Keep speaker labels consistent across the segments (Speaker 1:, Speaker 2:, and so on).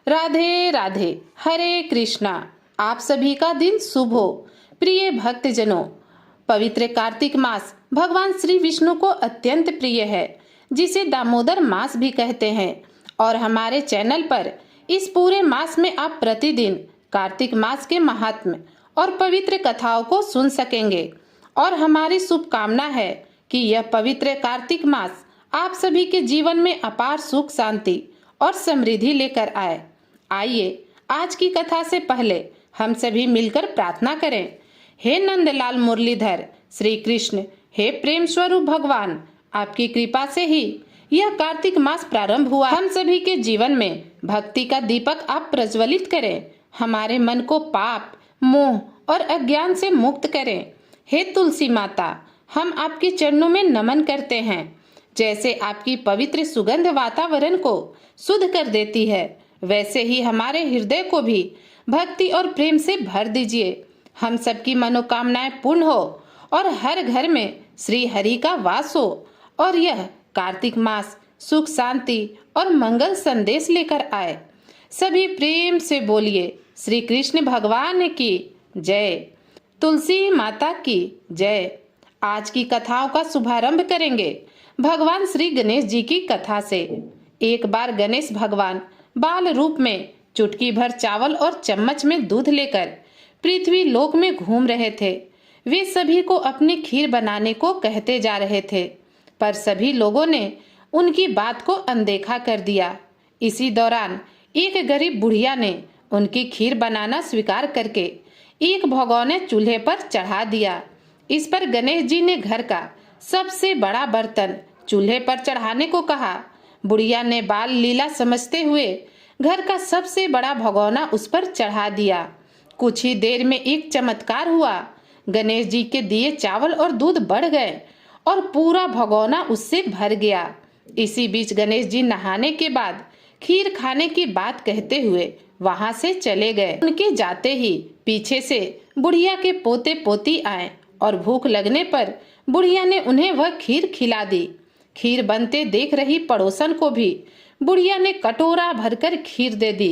Speaker 1: राधे राधे। हरे कृष्णा। आप सभी का दिन शुभ हो। प्रिय भक्तजनों, पवित्र कार्तिक मास भगवान श्री विष्णु को अत्यंत प्रिय है, जिसे दामोदर मास भी कहते हैं। और हमारे चैनल पर इस पूरे मास में आप प्रतिदिन कार्तिक मास के महात्म्य और पवित्र कथाओं को सुन सकेंगे। और हमारी शुभकामना है कि यह पवित्र कार्तिक मास आप सभी के जीवन में अपार सुख, शांति और समृद्धि लेकर आए। आइए आज की कथा से पहले हम सभी मिलकर प्रार्थना करें। हे नंदलाल मुरलीधर श्री कृष्ण, हे प्रेम स्वरूप भगवान, आपकी कृपा से ही यह कार्तिक मास प्रारंभ हुआ। हम सभी के जीवन में भक्ति का दीपक आप प्रज्वलित करें, हमारे मन को पाप, मोह और अज्ञान से मुक्त करें। हे तुलसी माता, हम आपके चरणों में नमन करते हैं। जैसे आपकी पवित्र सुगंध वातावरण को शुद्ध कर देती है, वैसे ही हमारे हृदय को भी भक्ति और प्रेम से भर दीजिए। हम सबकी मनोकामनाएं पूर्ण हो और हर घर में श्री हरि का वास हो, और यह कार्तिक मास सुख, शांति और मंगल संदेश लेकर आए। सभी प्रेम से बोलिए श्री कृष्ण भगवान की जय, तुलसी माता की जय। आज की कथाओं का शुभारंभ करेंगे भगवान श्री गणेश जी की कथा से। एक बार गणेश भगवान बाल रूप में चुटकी भर चावल और चम्मच में दूध लेकर पृथ्वी लोक में घूम रहे थे। वे सभी को अपनी खीर बनाने को कहते जा रहे थे, पर सभी लोगों ने उनकी बात को अनदेखा कर दिया। इसी दौरान एक गरीब बुढ़िया ने उनकी खीर बनाना स्वीकार करके एक भगोने चूल्हे पर चढ़ा दिया। इस पर गणेश जी ने घर का सबसे बड़ा बर्तन चूल्हे पर चढ़ाने को कहा। बुढ़िया ने बाल लीला समझते हुए घर का सबसे बड़ा भगोना उस पर चढ़ा दिया। कुछ ही देर में एक चमत्कार हुआ। गणेश जी के दिए चावल और दूध बढ़ गए और पूरा भगोना उससे भर गया। इसी बीच गणेश जी नहाने के बाद खीर खाने की बात कहते हुए वहां से चले गए। उनके जाते ही पीछे से बुढ़िया के पोते पोती आए और भूख लगने पर बुढ़िया ने उन्हें वह खीर खिला दी। खीर बनते देख रही पड़ोसन को भी बुढ़िया ने कटोरा भरकर खीर दे दी।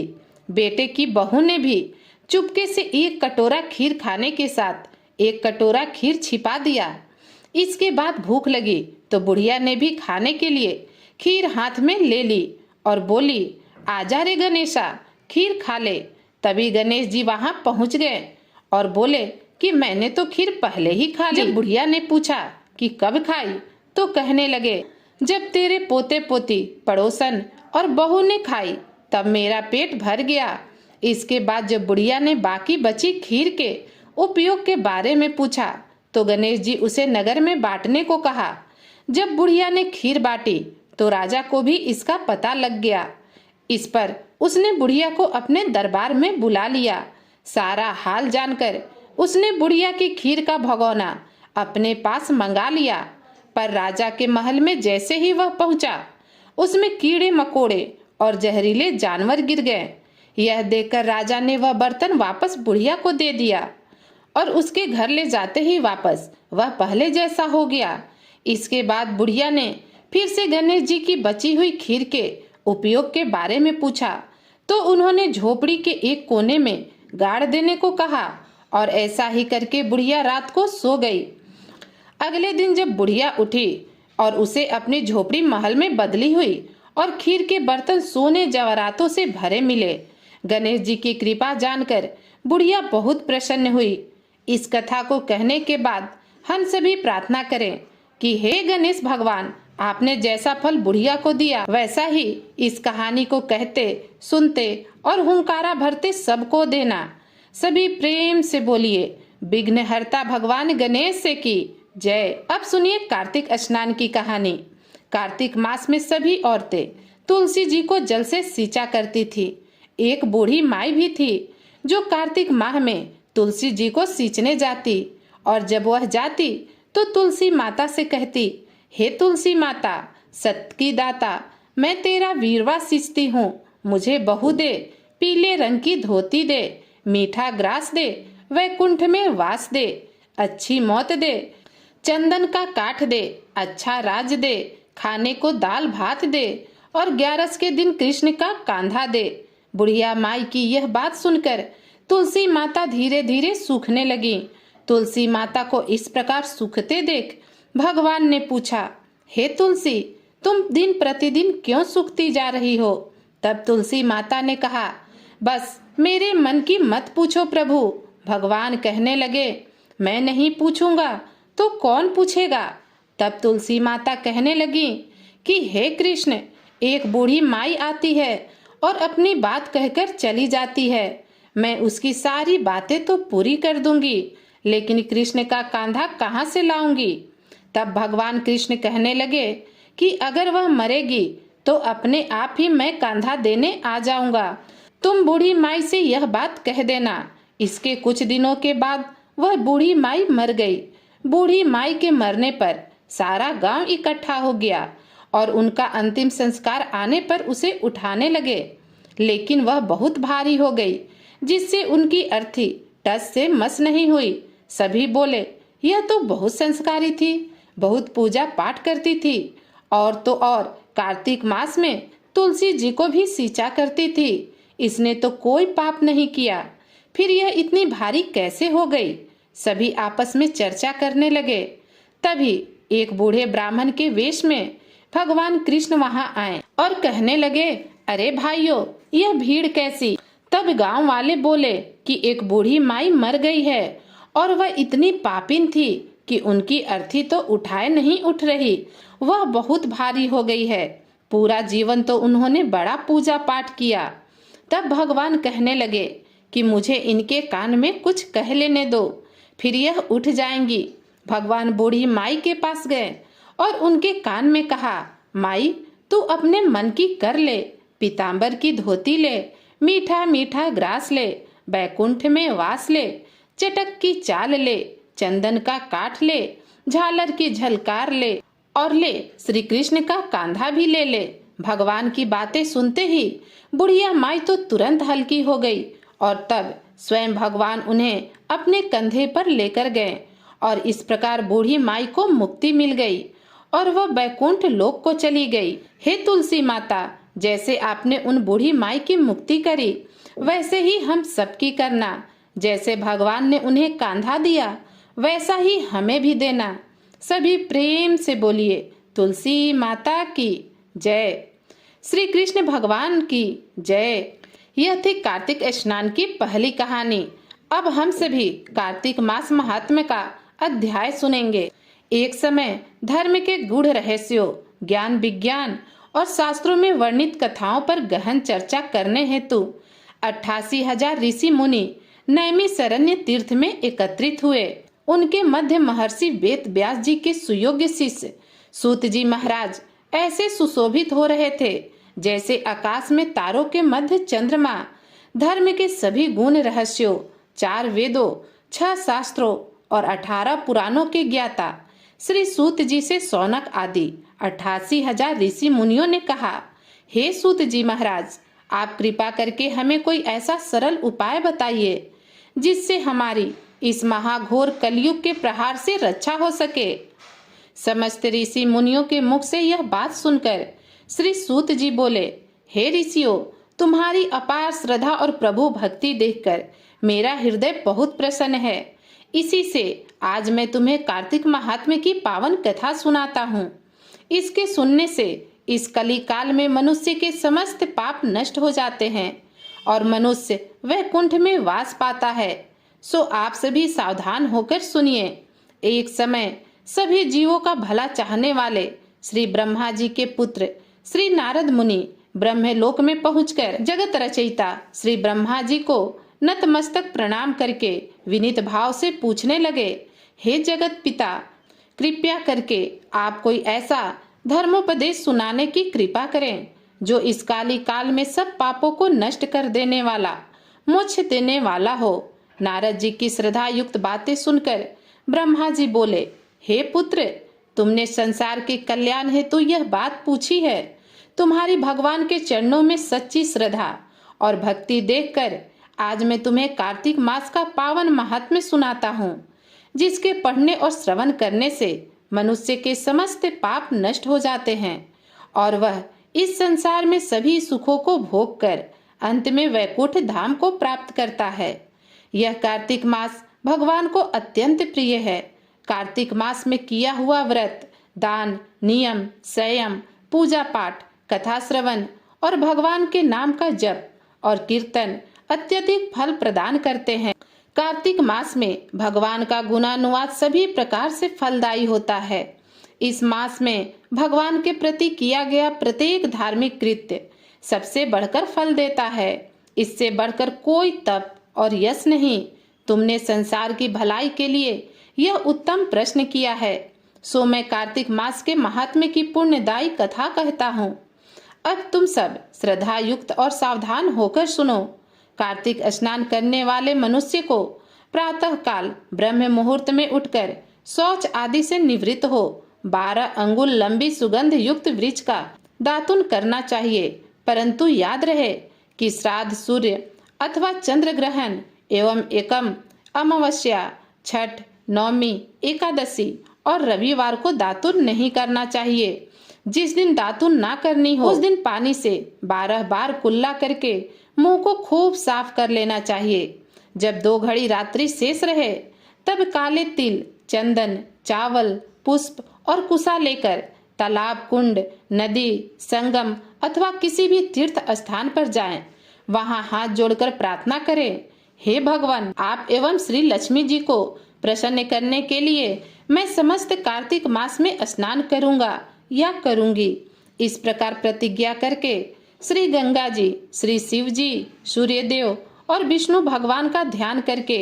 Speaker 1: बेटे की बहू ने भी चुपके से एक कटोरा खीर खाने के साथ एक कटोरा खीर छिपा दिया। इसके बाद भूख लगी तो बुढ़िया ने भी खाने के लिए खीर हाथ में ले ली और बोली, आजा रे गणेशा, खीर खा ले। तभी गणेश जी वहां पहुंच गए और बोले कि मैंने तो खीर पहले ही खा ली। जब बुढ़िया ने पूछा कि कब खाई, तो कहने लगे, जब तेरे पोते पोती, पड़ोसन और बहू ने खाई तब मेरा पेट भर गया। इसके बाद जब बुढ़िया ने बाकी बची खीर के उपयोग के बारे में पूछा तो गणेश जी उसे नगर में बांटने को कहा। जब बुढ़िया ने खीर बांटी तो राजा को भी इसका पता लग गया। इस पर उसने बुढ़िया को अपने दरबार में बुला लिया। सारा हाल जानकर उसने बुढ़िया की खीर का भगोना अपने पास मंगा लिया। पर राजा के महल में जैसे ही वह पहुंचा, उसमें कीड़े मकोड़े और जहरीले जानवर गिर गए। यह देखकर राजा ने वह बर्तन वापस बुढ़िया को दे दिया और उसके घर ले जाते ही वापस वह पहले जैसा हो गया। इसके बाद बुढ़िया ने फिर से गणेश जी की बची हुई खीर के उपयोग के बारे में पूछा तो उन्होंने झोपड़ी के एक कोने में गाड़ देने को कहा, और ऐसा ही करके बुढ़िया रात को सो गई। अगले दिन जब बुढ़िया उठी और उसे अपनी झोपड़ी महल में बदली हुई और खीर के बर्तन सोने जवाहरातों से भरे मिले। गणेश जी की कृपा जानकर बुढ़िया बहुत प्रसन्न हुई। इस कथा को कहने के बाद हम सभी प्रार्थना करें कि हे गणेश भगवान, आपने जैसा फल बुढ़िया को दिया वैसा ही इस कहानी को कहते, सुनते और हुंकारा भरते सबको देना। सभी प्रेम से बोलिए विघ्नहर्ता भगवान गणेश से की जय। अब सुनिए कार्तिक स्नान की कहानी। कार्तिक मास में सभी औरतें तुलसी जी को जल से सींचा करती थी। एक बूढ़ी माई भी थी जो कार्तिक माह में तुलसी जी को सींचने जाती, और जब वह जाती तो तुलसी माता से कहती, हे तुलसी माता, सत की दाता, मैं तेरा वीरवा सींचती हूँ, मुझे बहू दे, पीले रंग की धोती दे, मीठा ग्रास दे, वैकुंठ में वास दे, अच्छी मौत दे, चंदन का काठ दे, अच्छा राज दे, खाने को दाल भात दे, और 11 के दिन कृष्ण का कांधा दे। बुढ़िया माई की यह बात सुनकर तुलसी माता धीरे धीरे सूखने लगी। तुलसी माता को इस प्रकार सूखते देख भगवान ने पूछा, हे तुलसी, तुम दिन प्रतिदिन क्यों सूखती जा रही हो? तब तुलसी माता ने कहा, बस मेरे मन की मत पूछो प्रभु। भगवान कहने लगे, मैं नहीं पूछूंगा तो कौन पूछेगा? तब तुलसी माता कहने लगी कि हे कृष्ण, एक बूढ़ी माई आती है और अपनी बात कहकर चली जाती है। मैं उसकी सारी बातें तो पूरी कर दूंगी, लेकिन कृष्ण का कांधा कहाँ से लाऊंगी? तब भगवान कृष्ण कहने लगे कि अगर वह मरेगी तो अपने आप ही मैं कांधा देने आ जाऊंगा। तुम बूढ़ी माई से यह बात कह देना। इसके कुछ दिनों के बाद वह बूढ़ी माई मर गई। बूढ़ी माई के मरने पर सारा गांव इकट्ठा हो गया और उनका अंतिम संस्कार आने पर उसे उठाने लगे, लेकिन वह बहुत भारी हो गई, जिससे उनकी अर्थी टस से मस नहीं हुई। सभी बोले, यह तो बहुत संस्कारी थी, बहुत पूजा पाठ करती थी, और तो और कार्तिक मास में तुलसी जी को भी सींचा करती थी। इसने तो कोई पाप नहीं किया, फिर यह इतनी भारी कैसे हो गई? सभी आपस में चर्चा करने लगे। तभी एक बूढ़े ब्राह्मण के वेश में भगवान कृष्ण वहां आए और कहने लगे, अरे भाइयों, यह भीड़ कैसी? तब गांव वाले बोले कि एक बूढ़ी माई मर गई है और वह इतनी पापिन थी कि उनकी अर्थी तो उठाए नहीं उठ रही, वह बहुत भारी हो गई है। पूरा जीवन तो उन्होंने बड़ा पूजा पाठ किया। तब भगवान कहने लगे कि मुझे इनके कान में कुछ कह लेने दो, फिर यह उठ जाएंगी। भगवान बूढ़ी माई के पास गए और उनके कान में कहा, माई, तू अपने मन की कर ले, पीतांबर की धोती ले, मीठा मीठा ग्रास ले, बैकुंठ में वास ले, चटक की चाल ले, चंदन का काठ ले, झालर की झलकार ले, और ले श्री कृष्ण का कांधा भी ले ले। भगवान की बातें सुनते ही बुढ़िया माई तो तुरंत हल्की हो गई और तब स्वयं भगवान उन्हें अपने कंधे पर लेकर गए और इस प्रकार बूढ़ी माई को मुक्ति मिल गई और वह बैकुंठ लोक को चली गई। हे तुलसी माता, जैसे आपने उन बूढ़ी माई की मुक्ति करी, वैसे ही हम सबकी करना। जैसे भगवान ने उन्हें कांधा दिया, वैसा ही हमें भी देना। सभी प्रेम से बोलिए, तुलसी माता की जय, श्री कृष्ण भगवान की जय। यह थी कार्तिक स्नान की पहली कहानी। अब हम सभी कार्तिक मास महात्म्य का अध्याय सुनेंगे। एक समय धर्म के गूढ़ रहस्यों, ज्ञान विज्ञान और शास्त्रों में वर्णित कथाओं पर गहन चर्चा करने हेतु 88,000 ऋषि मुनि नैमिषारण्य तीर्थ में एकत्रित हुए। उनके मध्य महर्षि वेद व्यास जी के सुयोग्य शिष्य सूत जी महाराज ऐसे सुशोभित हो रहे थे जैसे आकाश में तारों के मध्य चंद्रमा। धर्म के सभी गुण रहस्यों, 4 वेदों, 6 शास्त्रों और 18 पुराणों के ज्ञाता श्री सूत जी से शौनक आदि 88,000 ऋषि मुनियों ने कहा, हे सूत जी महाराज, आप कृपा करके हमें कोई ऐसा सरल उपाय बताइए जिससे हमारी इस महाघोर कलयुग के प्रहार से रक्षा हो सके। समस्त ऋषि मुनियों के मुख से यह बात सुनकर श्री सूत जी बोले, हे ऋषियों, तुम्हारी अपार श्रद्धा और प्रभु भक्ति देखकर मेरा हृदय बहुत प्रसन्न है। इसी से आज मैं तुम्हें कार्तिक महात्म्य की पावन कथा सुनाता हूँ। इसके सुनने से इस कली काल में मनुष्य के समस्त पाप नष्ट हो जाते हैं और मनुष्य वैकुंठ में वास पाता है। सो आप सभी सावधान होकर सुनिए। एक समय सभी जीवों का भला चाहने वाले श्री ब्रह्मा जी के पुत्र श्री नारद मुनि ब्रह्मलोक में पहुंचकर जगत रचयिता श्री ब्रह्मा जी को नतमस्तक प्रणाम करके विनीत भाव से पूछने लगे, हे जगत पिता, कृपया करके आप कोई ऐसा धर्मोपदेश सुनाने की कृपा करें जो इस काली काल में सब पापों को नष्ट कर देने वाला, मोक्ष देने वाला हो। नारद जी की श्रद्धा युक्त बातें सुनकर ब्रह्मा जी बोले, हे पुत्र, तुमने संसार के कल्याण हेतु यह बात पूछी है। तुम्हारी भगवान के चरणों में सच्ची श्रद्धा और भक्ति देखकर आज मैं तुम्हें कार्तिक मास का पावन महात्म्य सुनाता हूँ, जिसके पढ़ने और श्रवण करने से मनुष्य के समस्त पाप नष्ट हो जाते हैं और वह इस संसार में सभी सुखों को भोग कर अंत में वैकुंठ धाम को प्राप्त करता है। यह कार्तिक मास भगवान को अत्यंत प्रिय है। कार्तिक मास में किया हुआ व्रत, दान, नियम, संयम, पूजा पाठ, कथा श्रवण और भगवान के नाम का जप और कीर्तन अत्यधिक फल प्रदान करते हैं। कार्तिक मास में भगवान का गुणानुवाद सभी प्रकार से फलदायी होता है। इस मास में भगवान के प्रति किया गया प्रत्येक धार्मिक कृत्य सबसे बढ़कर फल देता है। इससे बढ़कर कोई तप और यश नहीं। तुमने संसार की भलाई के लिए यह उत्तम प्रश्न किया है, सो मैं कार्तिक मास के महात्म्य की पुण्यदायी कथा कहता हूँ। अब तुम सब श्रद्धा युक्त और सावधान होकर सुनो। कार्तिक स्नान करने वाले मनुष्य को प्रातः काल ब्रह्म मुहूर्त में उठकर शौच आदि से निवृत्त हो 12 अंगुल लंबी सुगंध युक्त वृक्ष का दातुन करना चाहिए। परंतु याद रहे कि श्राद्ध, सूर्य अथवा चंद्र ग्रहण एवं एकम, अमावस्या, छठ, नवमी, एकादशी और रविवार को दातुन नहीं करना चाहिए। जिस दिन दातुन ना करनी हो उस दिन पानी से 12 बार कुल्ला करके मुंह को खूब साफ कर लेना चाहिए। जब 2 घड़ी रात्रि शेष रहे तब काले तिल, चंदन, चावल, पुष्प और कुसा लेकर तालाब, कुंड, नदी, संगम अथवा किसी भी तीर्थ स्थान पर जाएं। वहां हाथ जोड़कर प्रार्थना करें, हे भगवान, आप एवं श्री लक्ष्मी जी को प्रसन्न करने के लिए मैं समस्त कार्तिक मास में स्नान करूंगा या करूंगी। इस प्रकार प्रतिज्ञा करके श्री गंगा जी, श्री शिव जी, सूर्यदेव और विष्णु भगवान का ध्यान करके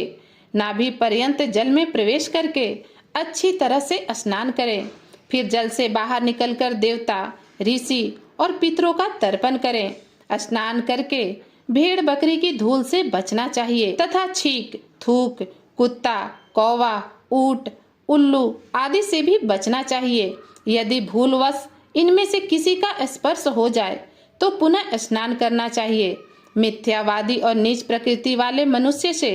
Speaker 1: नाभि पर्यंत जल में प्रवेश करके अच्छी तरह से स्नान करें। फिर जल से बाहर निकलकर देवता, ऋषि और पितरों का तर्पण करें। स्नान करके भेड़ बकरी की धूल से बचना चाहिए तथा छींक, थूक, कुत्ता, कौवा, ऊंट, उल्लू आदि से भी बचना चाहिए। यदि भूलवश इनमें से किसी का स्पर्श हो जाए तो पुनः स्नान करना चाहिए। मिथ्यावादी और नीच प्रकृति वाले मनुष्य से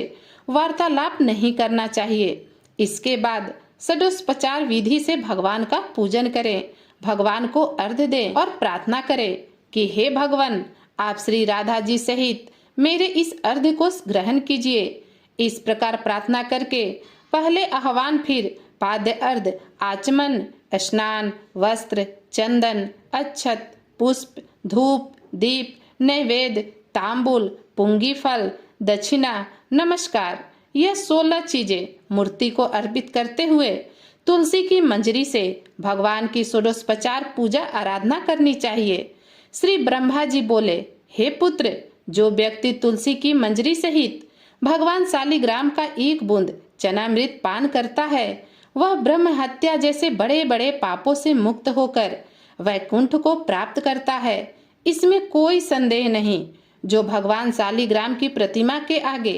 Speaker 1: वार्तालाप नहीं करना चाहिए। इसके बाद षोडशोपचार विधि से भगवान का पूजन करें, भगवान को अर्घ्य दें और प्रार्थना करें कि हे भगवान, आप श्री राधा जी सहित मेरे इस अर्घ्य को ग्रहण कीजिए। इस प्रकार प्रार्थना करके पहले आह्वान, फिर पाद्य अर्घ्य, आचमन, स्नान, वस्त्र, चंदन, अक्षत, पुष्प, धूप, दीप, नैवेद्य, तांबूल, पुंगी फल, दक्षिणा, नमस्कार, यह 16 चीजें मूर्ति को अर्पित करते हुए तुलसी की मंजरी से भगवान की षोडशोपचार पूजा आराधना करनी चाहिए। श्री ब्रह्मा जी बोले, हे पुत्र, जो व्यक्ति तुलसी की मंजरी सहित भगवान शालिग्राम का 1 बूंद चनामृत पान करता है, वह ब्रह्म हत्या जैसे बड़े बड़े पापों से मुक्त होकर वैकुंठ को प्राप्त करता है। इसमें कोई संदेह नहीं। जो भगवान शालिग्राम की प्रतिमा के आगे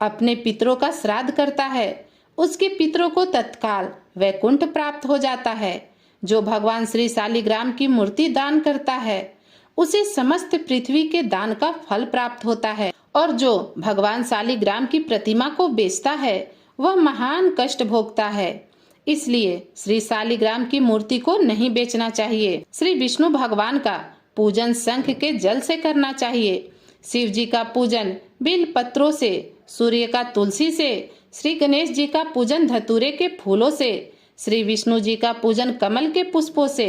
Speaker 1: अपने पितरों का श्राद्ध करता है, उसके पितरों को तत्काल वैकुंठ प्राप्त हो जाता है। जो भगवान श्री शालिग्राम की मूर्ति दान करता है, उसे समस्त पृथ्वी के दान का फल प्राप्त होता है। और जो भगवान शालिग्राम की प्रतिमा को बेचता है, वह महान कष्ट भोगता है। इसलिए श्री शालिग्राम की मूर्ति को नहीं बेचना चाहिए। श्री विष्णु भगवान का पूजन शंख के जल से करना चाहिए। शिव जी का पूजन बिल पत्रों से, सूर्य का तुलसी से, श्री गणेश जी का पूजन धतूरे के फूलों से, श्री विष्णु जी का पूजन कमल के पुष्पों से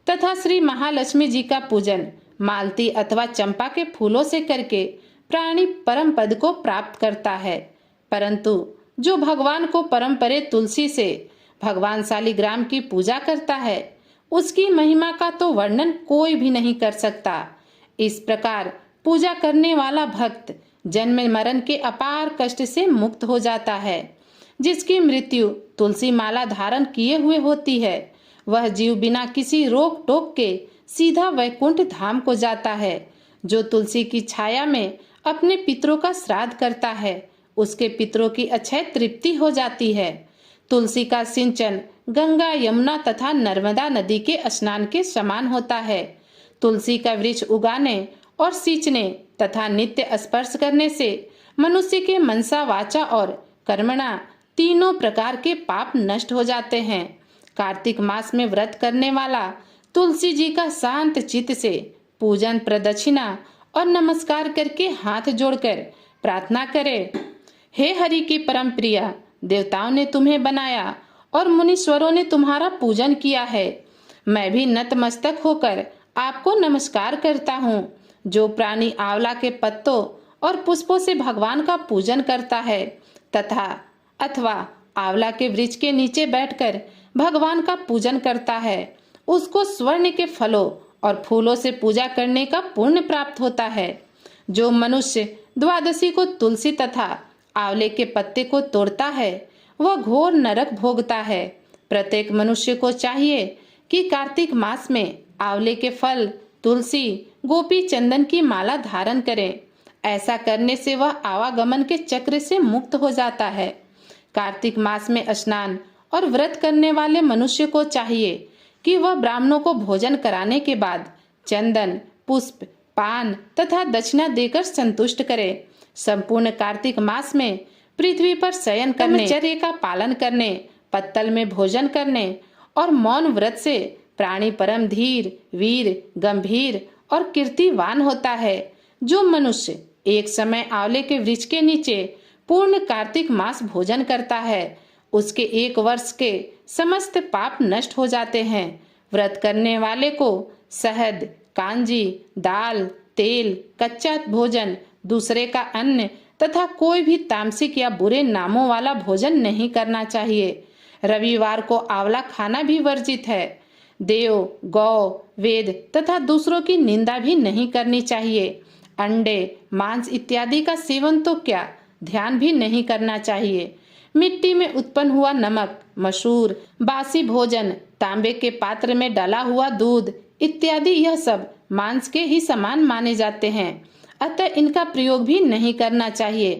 Speaker 1: तथा श्री महालक्ष्मी जी का पूजन मालती अथवा चंपा के फूलों से करके प्राणी परम पद को प्राप्त करता है। परंतु जो भगवान को परम्परे तुलसी से भगवान शालिग्राम की पूजा करता है, उसकी महिमा का तो वर्णन कोई भी नहीं कर सकता। इस प्रकार पूजा करने वाला भक्त जन्म मरण के अपार कष्ट से मुक्त हो जाता है। जिसकी मृत्यु तुलसी माला धारण किए हुए होती है, वह जीव बिना किसी रोक टोक के सीधा वैकुंठ धाम को जाता है। जो तुलसी की छाया में अपने पितरों का श्राद्ध करता है, उसके पितरों की अक्षय तृप्ति हो जाती है। तुलसी का सिंचन गंगा, यमुना तथा नर्मदा नदी के स्नान के समान होता है। तुलसी का वृक्ष उगाने और सींचने तथा नित्य स्पर्श करने से मनुष्य के मनसा, वाचा और कर्मणा तीनों प्रकार के पाप नष्ट हो जाते हैं। कार्तिक मास में व्रत करने वाला तुलसी जी का शांत चित्त से पूजन, प्रदक्षिणा और नमस्कार करके हाथ जोड़कर प्रार्थना करें, हे हरि की परम प्रिया, देवताओं ने तुम्हें बनाया और मुनीश्वरों ने तुम्हारा पूजन किया है। मैं भी नतमस्तक होकर आपको नमस्कार करता हूँ। जो प्राणी आंवला के पत्तों और पुष्पों से भगवान का पूजन करता है तथा अथवा आंवला के वृक्ष के नीचे बैठकर भगवान का पूजन करता है, उसको स्वर्ण के फलों और फूलों से पूजा करने का पुण्य प्राप्त होता है। जो मनुष्य द्वादशी को तुलसी तथा आंवले के पत्ते को तोड़ता है वह घोर नरक भोगता है। प्रत्येक मनुष्य को चाहिए कि कार्तिक मास में आंवले के फल, तुलसी, गोपी चंदन की माला धारण करें। ऐसा करने से वह आवागमन के चक्र से मुक्त हो जाता है। कार्तिक मास में स्नान और व्रत करने वाले मनुष्य को चाहिए कि वह ब्राह्मणों को भोजन कराने के बाद चंदन, पुष्प, पान तथा दक्षिणा देकर संतुष्ट करे। संपूर्ण कार्तिक मास में पृथ्वी पर शयन करने, ब्रह्मचर्य का पालन करने, पत्तल में भोजन करने और मौन व्रत से प्राणी परम धीर, वीर, गंभीर और कीर्तिवान होता है। जो मनुष्य एक समय आंवले के वृक्ष के नीचे पूर्ण कार्तिक मास भोजन करता है उसके 1 वर्ष के समस्त पाप नष्ट हो जाते हैं। व्रत करने वाले को शहद, कांजी, दाल, तेल, कच्चा भोजन, दूसरे का अन्न तथा कोई भी तामसिक या बुरे नामों वाला भोजन नहीं करना चाहिए। रविवार को आंवला खाना भी वर्जित है। देव, गौ, वेद तथा दूसरों की निंदा भी नहीं करनी चाहिए। अंडे, मांस इत्यादि का सेवन तो क्या, ध्यान भी नहीं करना चाहिए। मिट्टी में उत्पन्न हुआ नमक, मसूर, बासी भोजन, तांबे के पात्र में डला हुआ दूध इत्यादि यह सब मांस के ही समान माने जाते हैं, अतः इनका प्रयोग भी नहीं करना चाहिए।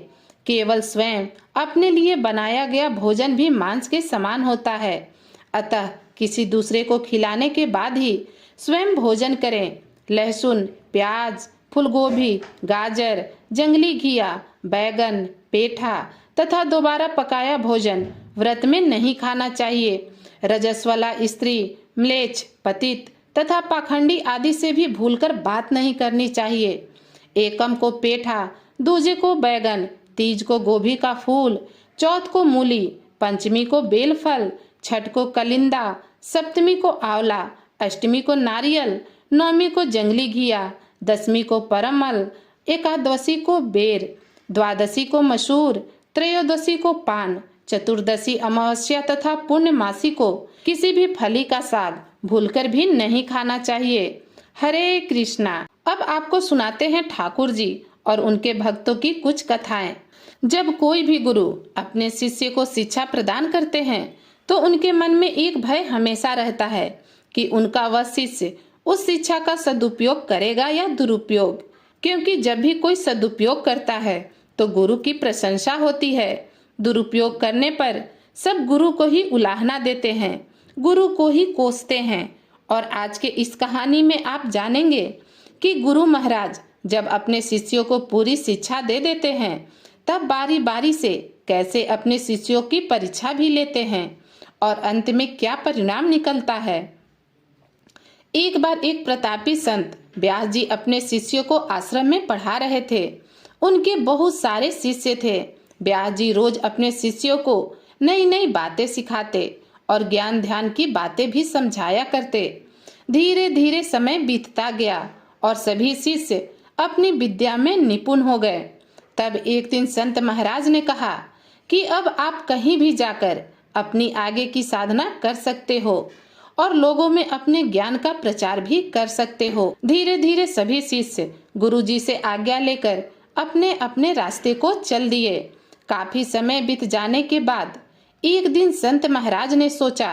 Speaker 1: केवल स्वयं अपने लिए बनाया गया भोजन भी मांस के समान होता है, अतः किसी दूसरे को खिलाने के बाद ही स्वयं भोजन करें। लहसुन, प्याज, फूलगोभी, गाजर, जंगली घिया, बैगन, पेठा तथा दोबारा पकाया भोजन व्रत में नहीं खाना चाहिए। रजस वाला स्त्री, म्लेच्छ, पतित तथा पाखंडी आदि से भी भूलकर बात नहीं करनी चाहिए। एकम को पेठा, दूजे को बैगन, तीज को गोभी का फूल, चौथ को मूली, पंचमी को बेलफल, छठ को कलिंदा, सप्तमी को आंवला, अष्टमी को नारियल, नवमी को जंगली घिया, दसवीं को परमल, एकादशी को बेर, द्वादशी को मसूर, त्रयोदशी को पान, चतुर्दशी अमावस्या तथा पूर्णमासी को किसी भी फली का साग भूलकर भी नहीं खाना चाहिए। हरे कृष्णा। अब आपको सुनाते हैं ठाकुर जी और उनके भक्तों की कुछ कथाएं। जब कोई भी गुरु अपने शिष्य को शिक्षा प्रदान करते हैं तो उनके मन में एक भय हमेशा रहता है कि उनका वह शिष्य उस शिक्षा का सदुपयोग करेगा या दुरुपयोग, क्योंकि जब भी कोई सदुपयोग करता है तो गुरु की प्रशंसा होती है। दुरुपयोग करने पर सब गुरु को ही उलाहना देते हैं, गुरु को ही कोसते हैं। और आज के इस कहानी में आप जानेंगे कि गुरु महाराज जब अपने शिष्यों को पूरी शिक्षा दे देते हैं तब बारी बारी से कैसे अपने शिष्यों की परीक्षा भी लेते हैं और अंत में क्या परिणाम निकलता है। एक बार एक प्रतापी संत व्यास जी अपने शिष्यों को आश्रम में पढ़ा रहे थे। उनके बहुत सारे शिष्य थे। व्यास जी रोज अपने शिष्यों को नई नई बातें सिखाते और ज्ञान ध्यान की बातें भी समझाया करते। धीरे धीरे समय बीतता गया और सभी शिष्य अपनी विद्या में निपुण हो गए। तब एक दिन संत महाराज ने कहा कि अब आप कहीं भी जाकर अपनी आगे की साधना कर सकते हो और लोगों में अपने ज्ञान का प्रचार भी कर सकते हो। धीरे धीरे सभी शिष्य गुरुजी से आज्ञा लेकर अपने अपने रास्ते को चल दिए। काफी समय बीत जाने के बाद एक दिन संत महाराज ने सोचा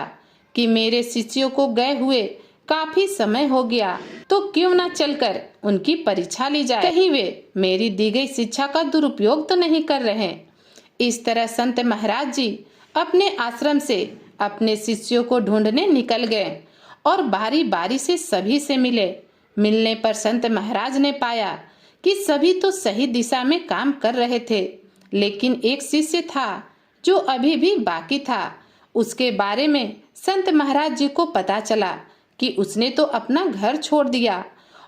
Speaker 1: कि मेरे शिष्यों को गए हुए काफी समय हो गया, तो क्यों ना चलकर उनकी परीक्षा ली जाए, कहीं वे मेरी दी गई शिक्षा का दुरुपयोग तो नहीं कर रहे। इस तरह संत महाराज जी अपने आश्रम से अपने शिष्यों को ढूंढने निकल गए और बारी बारी से सभी से मिले। मिलने पर संत महाराज ने पाया कि सभी तो सही दिशा में काम कर रहे थे, लेकिन एक शिष्य था जो अभी भी बाकी था। उसके बारे में संत महाराज जी को पता चला कि उसने तो अपना घर छोड़ दिया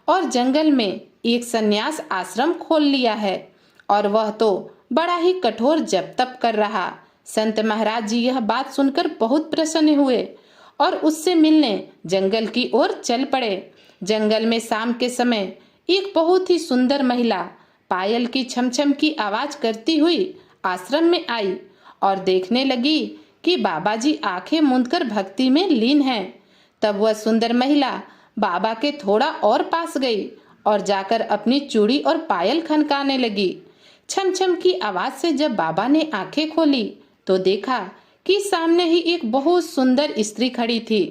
Speaker 1: और जंगल में एक संन्यास आश्रम खोल लिया है, और वह तो बड़ा ही कठोर जप तप कर रहा। संत महाराज जी यह बात सुनकर बहुत प्रसन्न हुए और उससे मिलने जंगल की ओर चल पड़े। जंगल में शाम के समय एक बहुत ही सुंदर महिला पायल की छमछम की आवाज करती हुई आश्रम में आई और देखने लगी कि बाबा जी आंखें मूंदकर भक्ति में लीन हैं। तब वह सुंदर महिला बाबा के थोड़ा और पास गई और जाकर अपनी चूड़ी और पायल खनकाने लगी। छमछम की आवाज से जब बाबा ने आंखें खोली तो देखा कि सामने ही एक बहुत सुंदर स्त्री खड़ी थी।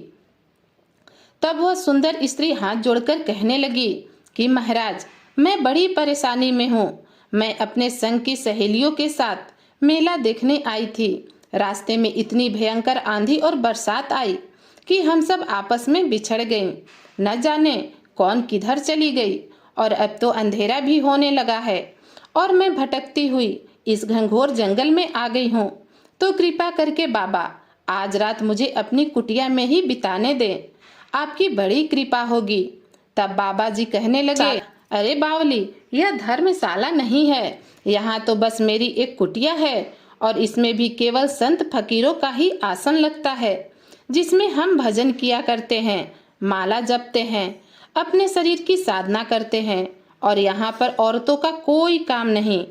Speaker 1: तब वह सुंदर स्त्री हाथ जोड़कर कहने लगी कि महाराज, मैं बड़ी परेशानी में हूँ। मैं अपने संग की सहेलियों के साथ मेला देखने आई थी। रास्ते में इतनी भयंकर आंधी और बरसात आई कि हम सब आपस में बिछड़ गए। न जाने कौन किधर चली गई, और अब तो अंधेरा भी होने लगा है और मैं भटकती हुई इस घंघोर जंगल में आ गई हूँ। तो कृपा करके बाबा आज रात मुझे अपनी कुटिया में ही बिताने दें, आपकी बड़ी कृपा होगी। तब बाबा जी कहने लगे, अरे बावली, यह धर्मशाला नहीं है, यहाँ तो बस मेरी एक कुटिया है और इसमें भी केवल संत फकीरों का ही आसन लगता है, जिसमें हम भजन किया करते हैं, माला जपते हैं, अपने शरीर की साधना करते हैं, और यहाँ पर औरतों का कोई काम नहीं।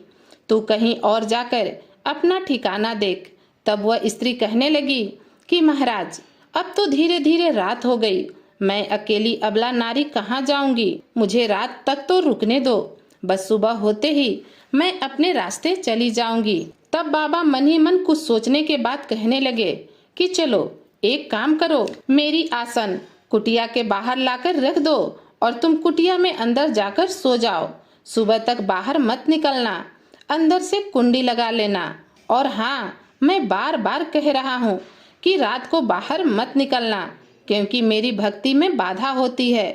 Speaker 1: तू कहीं और जाकर अपना ठिकाना देख। तब वह स्त्री कहने लगी कि महाराज, अब तो धीरे धीरे रात हो गई, मैं अकेली अबला नारी कहाँ जाऊंगी, मुझे रात तक तो रुकने दो, बस सुबह होते ही मैं अपने रास्ते चली जाऊंगी। तब बाबा मन ही मन कुछ सोचने के बाद कहने लगे कि चलो एक काम करो, मेरी आसन कुटिया के बाहर लाकर रख दो और तुम कुटिया में अंदर जाकर सो जाओ। सुबह तक बाहर मत निकलना, अंदर से कुंडी लगा लेना, और हाँ, मैं बार बार कह रहा हूँ कि रात को बाहर मत निकलना, क्योंकि मेरी भक्ति में बाधा होती है।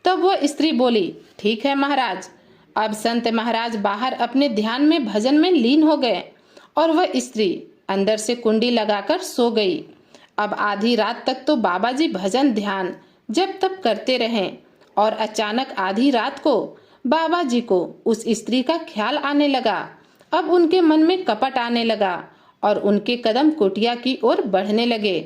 Speaker 1: तब वह स्त्री बोली, ठीक है महाराज। अब संत महाराज बाहर अपने ध्यान में भजन में लीन हो गए और वह स्त्री अंदर से कुंडी लगाकर सो गई। अब आधी रात तक तो बाबा जी भजन ध्यान जब तब करते रहे, और अचानक आधी रात को बाबा जी को उस स्त्री का ख्याल आने लगा। अब उनके मन में कपट आने लगा और उनके कदम कुटिया की ओर बढ़ने लगे।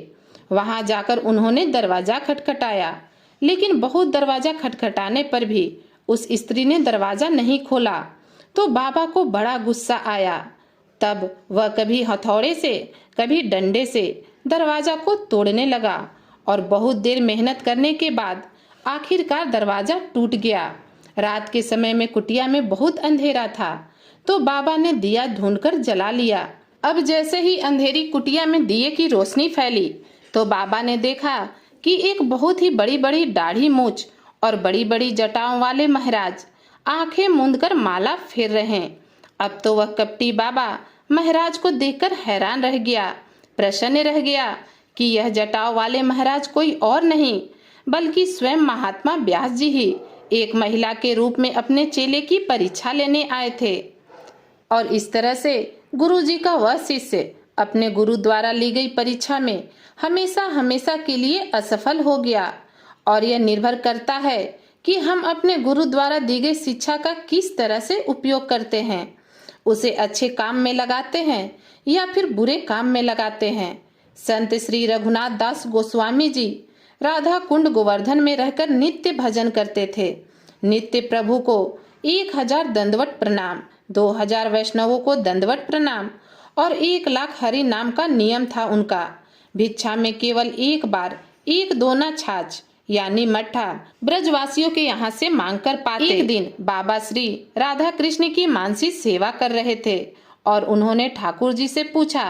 Speaker 1: वहां जाकर उन्होंने दरवाजा खटखटाया, लेकिन बहुत दरवाजा खटखटाने पर भी उस स्त्री ने दरवाजा नहीं खोला। तो बाबा को बड़ा गुस्सा आया। तब वह कभी हथौड़े से कभी डंडे से दरवाजा को तोड़ने लगा, और बहुत देर मेहनत करने के बाद आखिरकार दरवाजा टूट गया। रात के समय में कुटिया में बहुत अंधेरा था, तो बाबा ने दिया ढूंढकर जला लिया। अब जैसे ही अंधेरी कुटिया में दिए की रोशनी फैली तो बाबा ने देखा कि एक बहुत ही बड़ी बड़ी दाढ़ी मूछ और बड़ी बड़ी जटाओं वाले महाराज आंखें मूंदकर माला फेर रहे हैं। अब तो वह कपटी बाबा महाराज को देखकर हैरान रह गया, प्रसन्न रह गया कि यह जटाओं वाले महाराज कोई और नहीं बल्कि स्वयं महात्मा व्यास जी ही एक महिला के रूप में अपने चेले की परीक्षा लेने आए थे। और इस तरह से गुरु जी का वह शिष्य अपने गुरु द्वारा ली गई परीक्षा में हमेशा हमेशा के लिए असफल हो गया। और यह निर्भर करता है कि हम अपने गुरु द्वारा दी गई शिक्षा का किस तरह से उपयोग करते हैं, उसे अच्छे काम में लगाते हैं या फिर बुरे काम में लगाते हैं। संत श्री रघुनाथ दास गोस्वामी जी राधा कुंड गोवर्धन में रहकर नित्य भजन करते थे। नित्य प्रभु को 1000 दंडवत प्रणाम, 2000 वैष्णवों को दंडवत प्रणाम और 1 लाख हरि नाम का नियम था उनका। भिक्षा में केवल एक बार 1 दोना छाछ यानी मट्ठा ब्रजवासियों के यहाँ से मांग कर पाते। एक दिन बाबा श्री राधा कृष्ण की मानसी सेवा कर रहे थे और उन्होंने ठाकुर जी से पूछा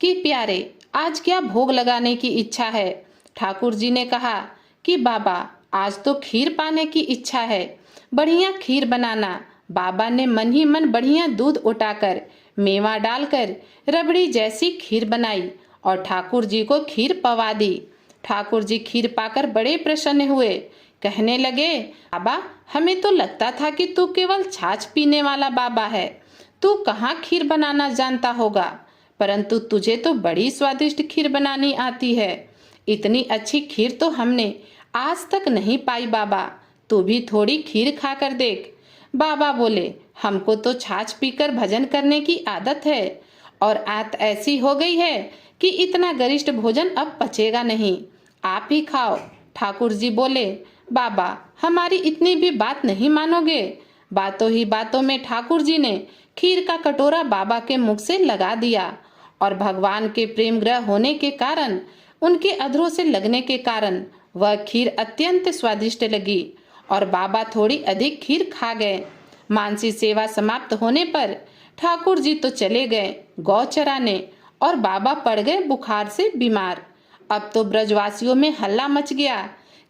Speaker 1: कि प्यारे, आज क्या भोग लगाने की इच्छा है। ठाकुर जी ने कहा कि बाबा, आज तो खीर पाने की इच्छा है, बढ़िया खीर बनाना। बाबा ने मन ही मन बढ़िया दूध उठाकर मेवा डालकर रबड़ी जैसी खीर बनाई और ठाकुर जी को खीर पवा दी। ठाकुर जी खीर पाकर बड़े प्रसन्न हुए, कहने लगे, बाबा, हमें तो लगता था कि तू केवल छाछ पीने वाला बाबा है, तू कहाँ खीर बनाना जानता होगा, परंतु तुझे तो बड़ी स्वादिष्ट खीर बनानी आती है। इतनी अच्छी खीर तो हमने आज तक नहीं पाई बाबा, तू भी थोड़ी खीर खा कर देख। बाबा बोले, हमको तो छाछ पीकर भजन करने की आदत है और आदत ऐसी हो गई है कि इतना गरिष्ठ भोजन अब पचेगा नहीं, आप ही खाओ। ठाकुर जी बोले, बाबा हमारी इतनी भी बात नहीं मानोगे। बातों ही बातों में ठाकुर जी ने खीर का कटोरा बाबा के मुख से लगा दिया और भगवान के प्रेम ग्रह होने के कारण, उनके अधरों से लगने के कारण वह खीर अत्यंत स्वादिष्ट लगी और बाबा थोड़ी अधिक खीर खा गए। मानसी सेवा समाप्त होने पर ठाकुर जी तो चले गए गौ चराने और बाबा पड़ गए बुखार से बीमार। अब तो ब्रजवासियों में हल्ला मच गया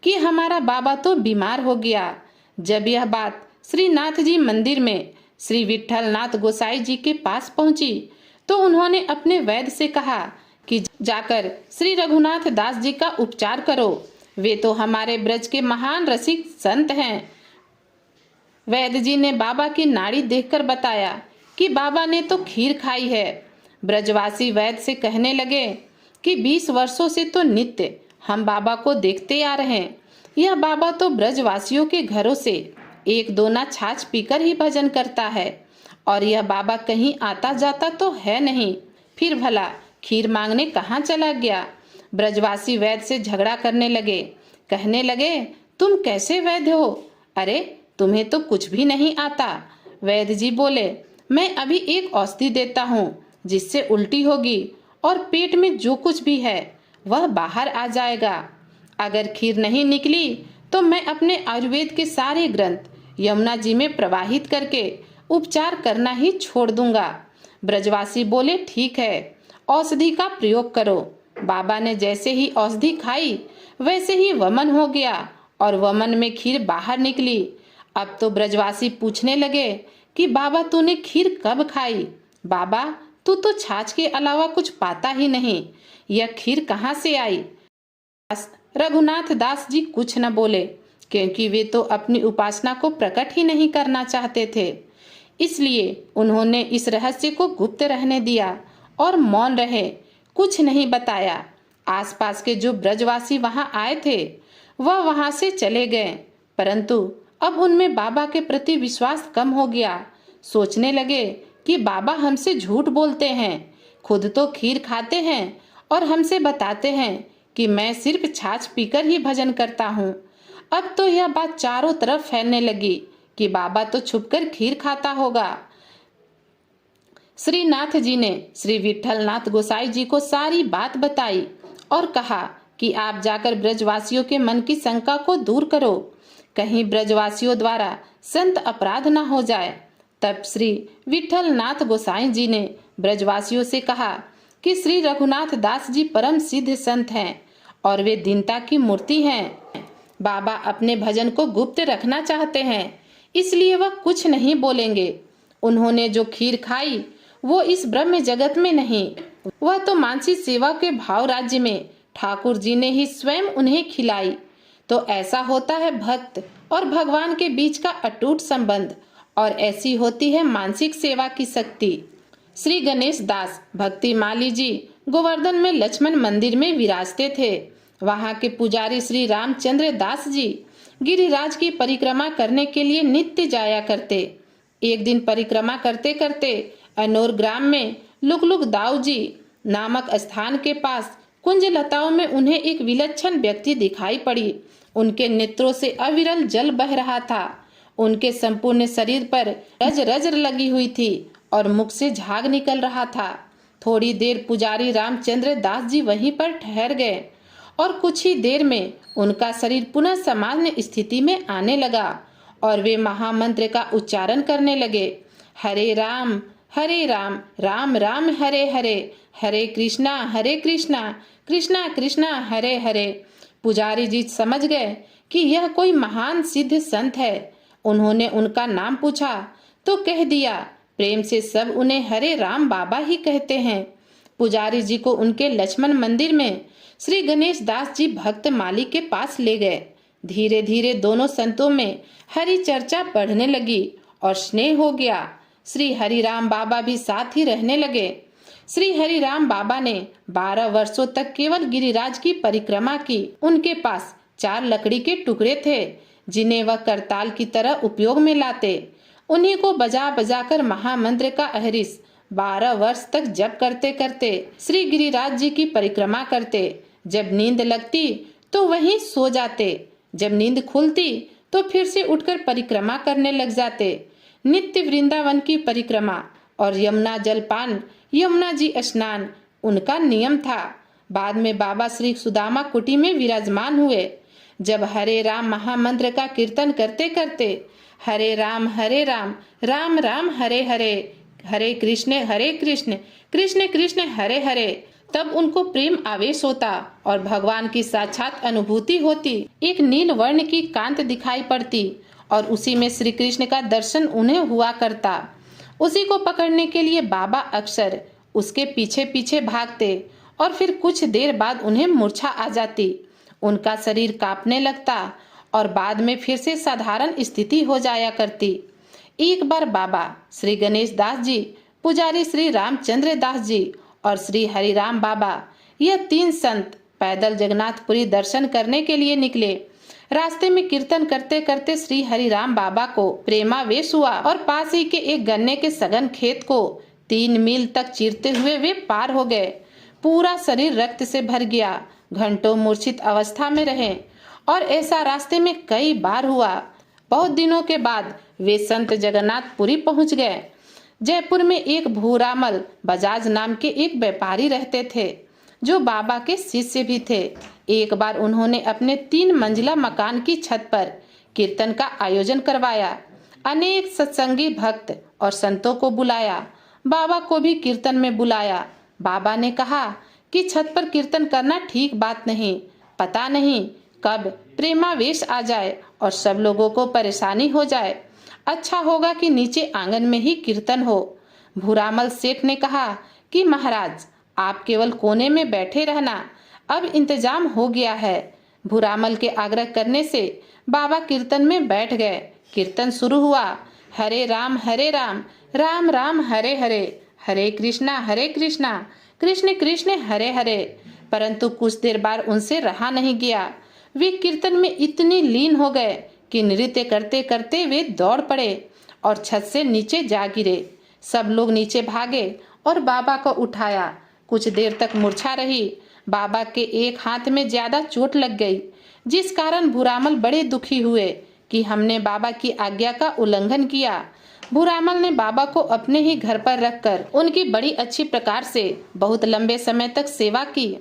Speaker 1: कि हमारा बाबा तो बीमार हो गया। जब यह बात श्रीनाथ जी मंदिर में श्री विठल नाथ गोसाई जी के पास पहुंची तो उन्होंने अपने वैद्य से कहा कि जाकर श्री रघुनाथ दास जी का उपचार करो, वे तो हमारे ब्रज के महान रसिक संत हैं। वैद्य जी ने बाबा की नाड़ी देखकर बताया कि बाबा ने तो खीर खाई है। ब्रजवासी वैद्य से कहने लगे कि 20 वर्षों से तो नित्य हम बाबा को देखते आ रहे हैं। यह बाबा तो ब्रजवासियों के घरों से एक दोना छाछ पीकर ही भजन करता है और यह बाबा कहीं आता जाता तो है नहीं, फिर भला खीर मांगने कहाँ चला गया। ब्रजवासी वैद्य से झगड़ा करने लगे, कहने लगे, तुम कैसे वैद्य हो? अरे तुम्हें तो कुछ भी नहीं आता। वैद्य जी बोले, मैं अभी एक औषधि देता हूँ जिससे उल्टी होगी और पेट में जो कुछ भी है वह बाहर आ जाएगा। अगर खीर नहीं निकली तो मैं अपने आयुर्वेद के सारे ग्रंथ यमुना जी में प्रवाहित करके उपचार करना ही छोड़ दूंगा। ब्रजवासी बोले, ठीक है, औषधि का प्रयोग करो। बाबा ने जैसे ही औषधि खाई वैसे ही वमन हो गया और वमन में खीर बाहर निकली। अब तो ब्रजवासी पूछने लगे कि बाबा तूने खीर कब खाई? बाबा तू तो छाछ के अलावा कुछ पाता ही नहीं, यह खीर कहाँ से आई? रघुनाथ दास जी कुछ न बोले क्योंकि वे तो अपनी उपासना को प्रकट ही नहीं करना चाहते थे। इसलिए उन्होंने इस रहस्य को गुप्त रहने दिया और मौन रहे, कुछ नहीं बताया। आसपास के जो ब्रजवासी वहां आए थे वह वहां से चले गए, परंतु अब उनमें बाबा के प्रति विश्वास कम हो गया। सोचने लगे कि बाबा हमसे झूठ बोलते हैं, खुद तो खीर खाते हैं और हमसे बताते हैं कि मैं सिर्फ छाछ पीकर ही भजन करता हूँ। अब तो यह बात चारों तरफ फैलने लगी कि बाबा तो छुपकर खीर खाता होगा। श्रीनाथ जी ने श्री विठल नाथ गोसाई जी को सारी बात बताई और कहा कि आप जाकर ब्रजवासियों के मन की शंका को दूर करो, कहीं ब्रजवासियों द्वारा संत अपराध न हो जाए। तब श्री विठल नाथ गोसाई जी ने ब्रजवासियों से कहा कि श्री रघुनाथ दास जी परम सिद्ध संत हैं और वे दीनता की मूर्ति हैं। बाबा अपने भजन को गुप्त रखना चाहते हैं, इसलिए वह कुछ नहीं बोलेंगे। उन्होंने जो खीर खाई वो इस ब्रह्म जगत में नहीं, वह तो मानसी सेवा के भाव राज्य में ठाकुर जी ने ही स्वयं उन्हें खिलाई। तो ऐसा होता है भक्त और भगवान के बीच का अटूट संबंध, और ऐसी होती है मानसिक सेवा की शक्ति। श्री गणेश दास भक्ति माली जी गोवर्धन में लक्ष्मण मंदिर में विराजते थे। वहां के पुजारी श्री रामचंद्र दास जी गिरिराज की परिक्रमा करने के लिए नित्य जाया करते। एक दिन परिक्रमा करते करते अनोर ग्राम में लुकलुक दाऊ जी नामक स्थान के पास कुंज लताओं में उन्हें एक विलक्षण व्यक्ति दिखाई पड़ी। उनके नेत्रों से अविरल जल बह रहा था, उनके संपूर्ण शरीर पर रज रज लगी हुई थी और मुख से झाग निकल रहा था। थोड़ी देर पुजारी रामचंद्र दास जी वहीं पर ठहर गए और कुछ ही देर में उनका शरीर पुनः सामान्य स्थिति में आने लगा और वे महामंत्र का उच्चारण करने लगे, हरे राम राम राम हरे हरे, हरे कृष्णा कृष्णा कृष्णा हरे हरे। पुजारी जी समझ गए कि यह कोई महान सिद्ध संत है। उन्होंने उनका नाम पूछा तो कह दिया, प्रेम से सब उन्हें हरे राम बाबा ही कहते हैं। पुजारी जी को उनके लक्ष्मण मंदिर में श्री गणेश दास जी भक्त माली के पास ले गए। धीरे धीरे दोनों संतों में हरि चर्चा बढ़ने लगी और स्नेह हो गया। श्री हरिराम बाबा भी साथ ही रहने लगे। श्री हरिराम बाबा ने 12 वर्षों तक केवल गिरिराज की परिक्रमा की। उनके पास 4 लकड़ी के टुकड़े थे जिन्हें वह करताल की तरह उपयोग में लाते। उन्हीं को बजा बजा कर महामंत्र का अहरिश 12 वर्ष तक जप करते करते श्री गिरिराज जी की परिक्रमा करते। जब नींद लगती तो वहीं सो जाते, जब नींद खुलती तो फिर से उठकर परिक्रमा करने लग जाते। नित्य वृंदावन की परिक्रमा और यमुना जलपान, यमुना जी स्नान उनका नियम था। बाद में बाबा श्री सुदामा कुटी में विराजमान हुए। जब हरे राम महामंत्र का कीर्तन करते करते हरे राम राम राम हरे हरे, हरे कृष्ण कृष्ण कृष्ण हरे हरे, तब उनको प्रेम आवेश होता और भगवान की साक्षात अनुभूति होती। एक नील वर्ण की कांत दिखाई पड़ती और उसी में श्री कृष्ण का दर्शन उन्हें हुआ करता। उसी को पकड़ने के लिए बाबा अक्सर उसके पीछे पीछे भागते और फिर कुछ देर बाद उन्हें मूर्छा आ जाती। उनका शरीर कांपने लगता और बाद में फिर से साधारण स्थिति हो जाया करती। एक बार बाबा श्री गणेश दास जी, पुजारी श्री रामचंद्र दास जी और श्री हरिराम बाबा, यह 3 संत पैदल जगन्नाथपुरी दर्शन करने के लिए निकले। रास्ते में कीर्तन करते करते श्री हरिराम बाबा को प्रेमावेश हुआ और पास ही के एक गन्ने के सघन खेत को 3 मील तक चीरते हुए वे पार हो गए। पूरा शरीर रक्त से भर गया, घंटों मूर्छित अवस्था में रहे और ऐसा रास्ते में कई बार हुआ। बहुत दिनों के बाद वे संत जगन्नाथपुरी पहुंच गए। जयपुर में एक भूरामल बजाज नाम के एक व्यापारी रहते थे, जो बाबा के शिष्य भी थे। एक बार उन्होंने अपने 3 मंजिला मकान की छत पर कीर्तन का आयोजन करवाया। अनेक सत्संगी भक्त और संतों को बुलाया, बाबा को भी कीर्तन में बुलाया। बाबा ने कहा कि छत पर कीर्तन करना ठीक बात नहीं, पता नहीं कब प्रेमावेश आ जाए और सब लोगों को परेशानी हो जाए। अच्छा होगा कि नीचे आंगन में ही कीर्तन हो। भूरामल सेठ ने कहा कि महाराज आप केवल कोने में बैठे रहना, अब इंतजाम हो गया है। भूरामल के आग्रह करने से बाबा कीर्तन में बैठ गए। कीर्तन शुरू हुआ। हरे राम राम राम हरे हरे, हरे कृष्णा कृष्ण कृष्ण हरे हरे। परंतु कुछ देर बाद उनसे रहा नहीं गया। वे कीर्तन में इतने लीन हो गए कि नृत्य करते करते वे दौड़ पड़े और छत से नीचे जा गिरे। सब लोग नीचे भागे और बाबा को उठाया। कुछ देर तक मूर्छा रही। बाबा के एक हाथ में ज्यादा चोट लग गई, जिस कारण भूरामल बड़े दुखी हुए कि हमने बाबा की आज्ञा का उल्लंघन किया। भूरामल ने बाबा को अपने ही घर पर रखकर उनकी बड़ी अच्छी प्रकार से बहुत लंबे समय तक सेवा की।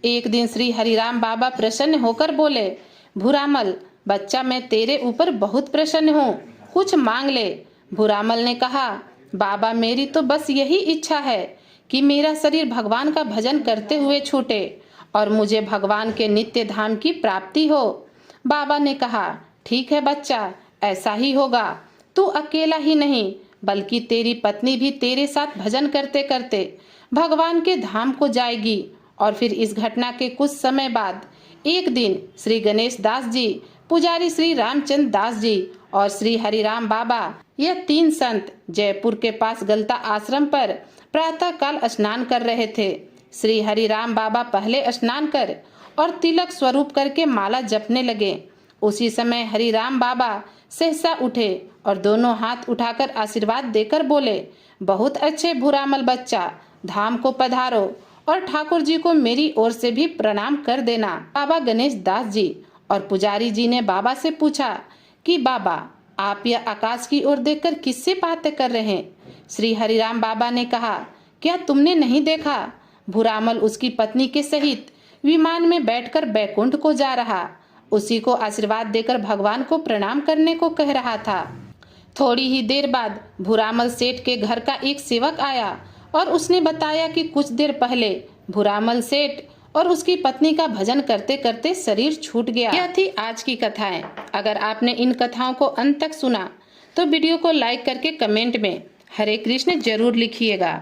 Speaker 1: एक दिन श्री हरिराम बाबा प्रसन्न होकर बोले, भूरामल बच्चा, मैं तेरे ऊपर बहुत प्रसन्न हूँ, कुछ मांग ले। भूरामल ने कहा, बाबा मेरी तो बस यही इच्छा है कि मेरा शरीर भगवान का भजन करते हुए छूटे और मुझे भगवान के नित्य धाम की प्राप्ति हो। बाबा ने कहा, ठीक है बच्चा, ऐसा ही होगा। तू अकेला ही नहीं बल्कि तेरी पत्नी भी तेरे साथ भजन करते करते भगवान के धाम को जाएगी। और फिर इस घटना के कुछ समय बाद एक दिन श्री गणेश दास जी, पुजारी श्री रामचंद्र दास जी और श्री हरिराम बाबा, यह 3 संत जयपुर के पास गलता आश्रम पर प्रातः काल स्नान कर रहे थे। श्री हरिराम बाबा पहले स्नान कर और तिलक स्वरूप करके माला जपने लगे। उसी समय हरिराम बाबा सहसा उठे और दोनों हाथ उठाकर आशीर्वाद देकर बोले, बहुत अच्छे भूरामल बच्चा, धाम को पधारो और ठाकुर जी को मेरी ओर से भी प्रणाम कर देना। बाबा गणेश दास जी और पुजारी जी ने बाबा से पूछा कि बाबा आप यह आकाश की ओर देखकर किससे बातें कर रहे हैं? श्री हरिराम बाबा ने कहा, क्या तुमने नहीं देखा? भूरामल उसकी पत्नी के सहित विमान में बैठकर बैकुंठ को जा रहा, उसी को आशीर्वाद देकर भगवान को प्रणाम करने को कह रहा था। थोड़ी ही देर बाद भूरामल सेठ के घर का एक सेवक आया और उसने बताया कि कुछ देर पहले भूरामल सेठ और उसकी पत्नी का भजन करते करते शरीर छूट गया। यह थी आज की कथाएं। अगर आपने इन कथाओं को अंत तक सुना तो वीडियो को लाइक करके कमेंट में हरे कृष्ण जरूर लिखिएगा।